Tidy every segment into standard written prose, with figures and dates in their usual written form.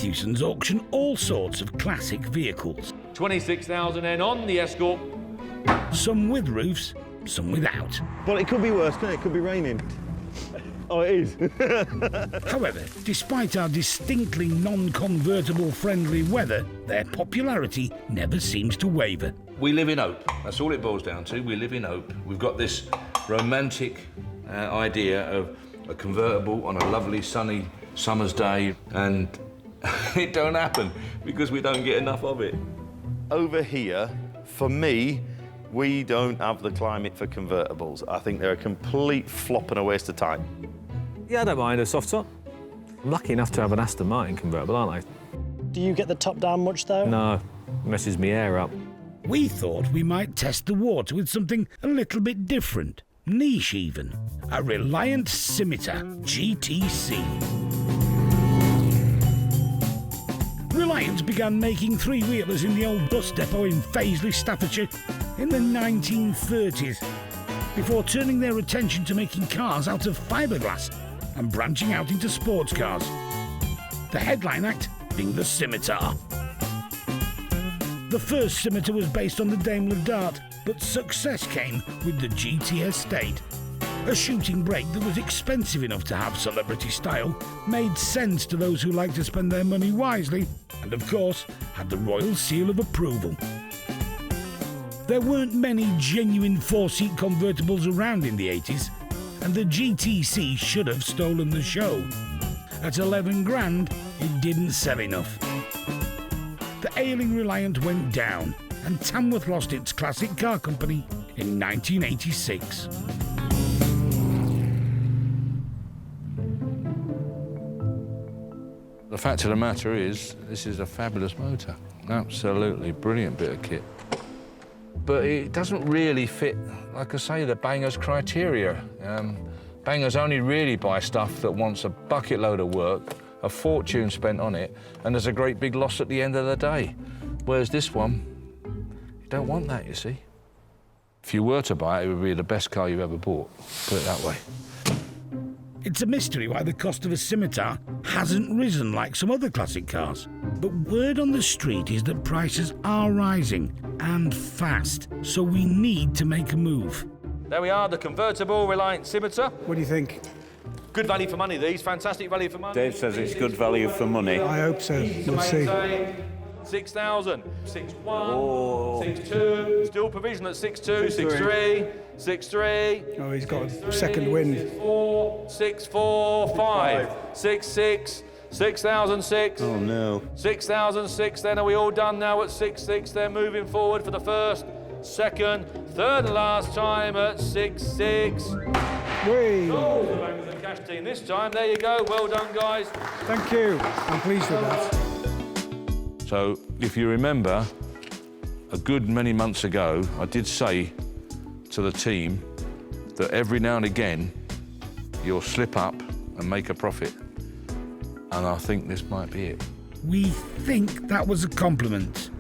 Matthewsons auction all sorts of classic vehicles. 26,000 N on the Escort. Some with roofs, some without. But it could be worse, couldn't it? It could be raining. Oh, it is. However, despite our distinctly non-convertible friendly weather, their popularity never seems to waver. We live in hope. That's all it boils down to. We live in hope. We've got this romantic idea of a convertible on a lovely sunny summer's day, and it don't happen because we don't get enough of it. Over here, for me, we don't have the climate for convertibles. I think they're a complete flop and a waste of time. Yeah, I don't mind a soft top. I'm lucky enough to have an Aston Martin convertible, aren't I? Do you get the top down much, though? No, it messes me hair up. We thought we might test the water with something a little bit different, niche even, a Reliant Scimitar GTC. Reliant began making three-wheelers in the old bus depot in Faisley, Staffordshire in the 1930s, before turning their attention to making cars out of fiberglass and branching out into sports cars. The headline act being the Scimitar. The first Scimitar was based on the Daimler Dart, but success came with the GT Estate. A shooting brake that was expensive enough to have celebrity style, made sense to those who like to spend their money wisely, and of course, had the royal seal of approval. There weren't many genuine four-seat convertibles around in the 80s, and the GTC should have stolen the show. At 11 grand, it didn't sell enough. The ailing Reliant went down, and Tamworth lost its classic car company in 1986. The fact of the matter is, this is a fabulous motor. Absolutely brilliant bit of kit. But it doesn't really fit, like I say, the Banger's criteria. Bangers only really buy stuff that wants a bucket load of work, a fortune spent on it, and there's a great big loss at the end of the day. Whereas this one, you don't want that, you see. If you were to buy it, it would be the best car you've ever bought, put it that way. It's a mystery why the cost of a Scimitar hasn't risen like some other classic cars. But word on the street is that prices are rising, and fast, so we need to make a move. There we are, the convertible Reliant Scimitar. What do you think? Good value for money, these. Fantastic value for money. Dave says it's good value for money. I hope so. We'll see. 6,000, 6,1, 6,2, still provision at 6,2, 6,3, 6,3. Oh, he's got a second wind. 6,4, 6,4, 5, 6,6, 6,006. Oh, no. 6,006, then are we all done now at 6,6? They're moving forward for the first, second, third and last time at 6,6. Whee! Oh, the Bangers and Cash team this time. There you go. Well done, guys. Thank you. I'm pleased with that. So, if you remember, a good many months ago, I did say to the team that every now and again, you'll slip up and make a profit. And I think this might be it. We think that was a compliment.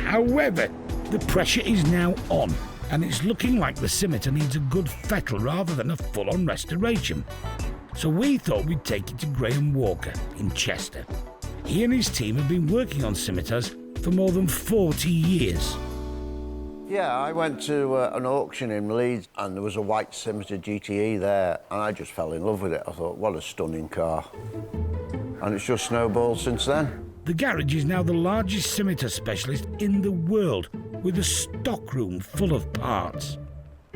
However, the pressure is now on, and it's looking like the Scimitar needs a good fettle rather than a full-on restoration. So we thought we'd take it to Graham Walker in Chester. He and his team have been working on Scimitars for more than 40 years. Yeah, I went to an auction in Leeds and there was a white Scimitar GTE there and I just fell in love with it. I thought, what a stunning car. And it's just snowballed since then. The garage is now the largest Scimitar specialist in the world, with a stockroom full of parts.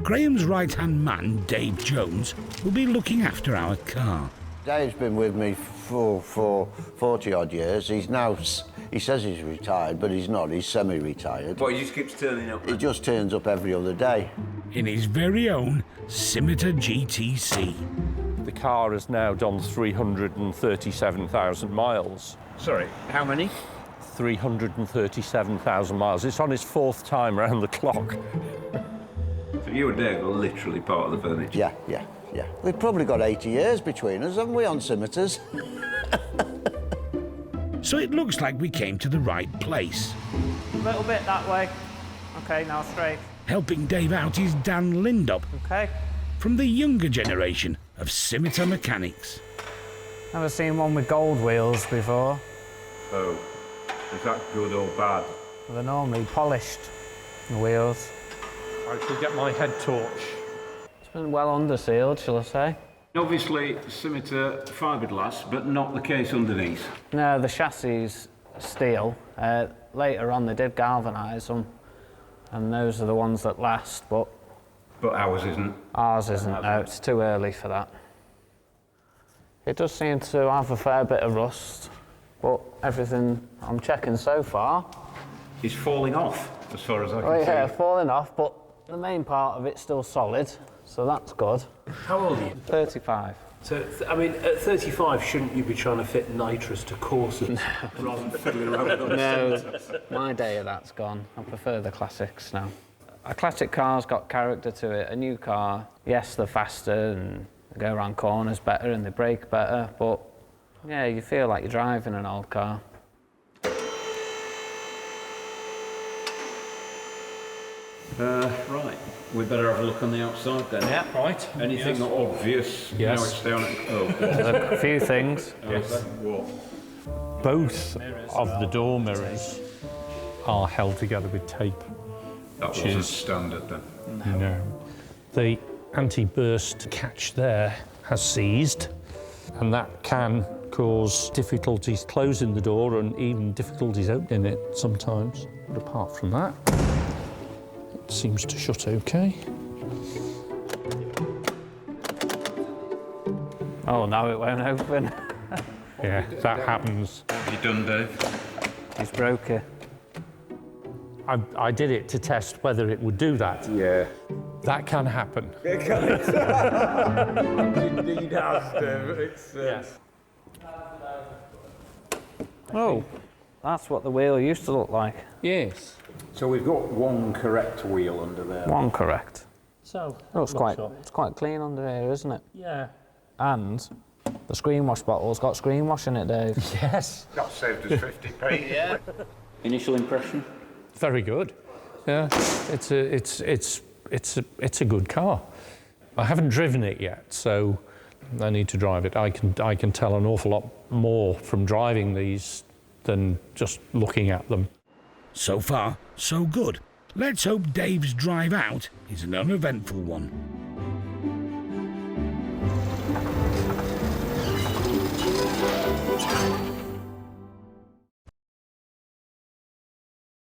Graham's right-hand man, Dave Jones, will be looking after our car. Dave's been with me for 40-odd years. He says he's retired, but he's not. He's semi-retired. But he just keeps turning up. He just turns up every other day. In his very own Scimitar GTC. The car has now done 337,000 miles. Sorry, how many? 337,000 miles. It's on his fourth time around the clock. So you and Dave are literally part of the furniture. Yeah. We've probably got 80 years between us, haven't we, on Scimitars? So it looks like we came to the right place. A little bit that way. OK, now straight. Helping Dave out is Dan Lindop, OK. from the younger generation of Scimitar mechanics. Never seen one with gold wheels before. Oh, is that good or bad? They're normally polished, the wheels. I shall get my head torch. It's been well under-sealed, shall I say. Obviously, Scimitar fiberglass, but not the case underneath. No, the chassis is steel. Later on, they did galvanise them, and those are the ones that last, but... But ours isn't. Ours isn't, no, it's too early for that. It does seem to have a fair bit of rust, but everything I'm checking so far... It's falling off, as far as I can see. Yeah, falling off, but the main part of it's still solid, so that's good. How old are you? 35. So, I mean, at 35, shouldn't you be trying to fit nitrous to coursers rather than fiddling around with No, my day of that's gone. I prefer the classics now. A classic car's got character to it. A new car, yes, they're faster and they go around corners better and they brake better, but yeah, you feel like you're driving an old car. Right, we better have a look on the outside then. Yeah. Right. Anything obvious? Yes. Now it's down at... Oh, There's a few things. yes. What? Both of the door mirrors are held together with tape. That wasn't standard then. No. The anti-burst catch there has seized, and that can cause difficulties closing the door and even difficulties opening it sometimes. But apart from that, it seems to shut okay. Oh, no, it won't open. Yeah, that happens. You done, Dave? He's broke it. I did it to test whether it would do that. Yeah. That can happen. Indeed has, Dave. It's... Yes. Oh, that's what the wheel used to look like. Yes. So we've got one correct wheel under there. One correct. So, It's quite clean under here, isn't it? yeah. And the screen wash bottle's got screen wash in it, Dave. Yes. That saved us 50p. Yeah. Initial impression? Very good. Yeah, it's a good car. I haven't driven it yet, so I need to drive it. I can tell an awful lot more from driving these than just looking at them. So far, so good. Let's hope Dave's drive out is an uneventful one.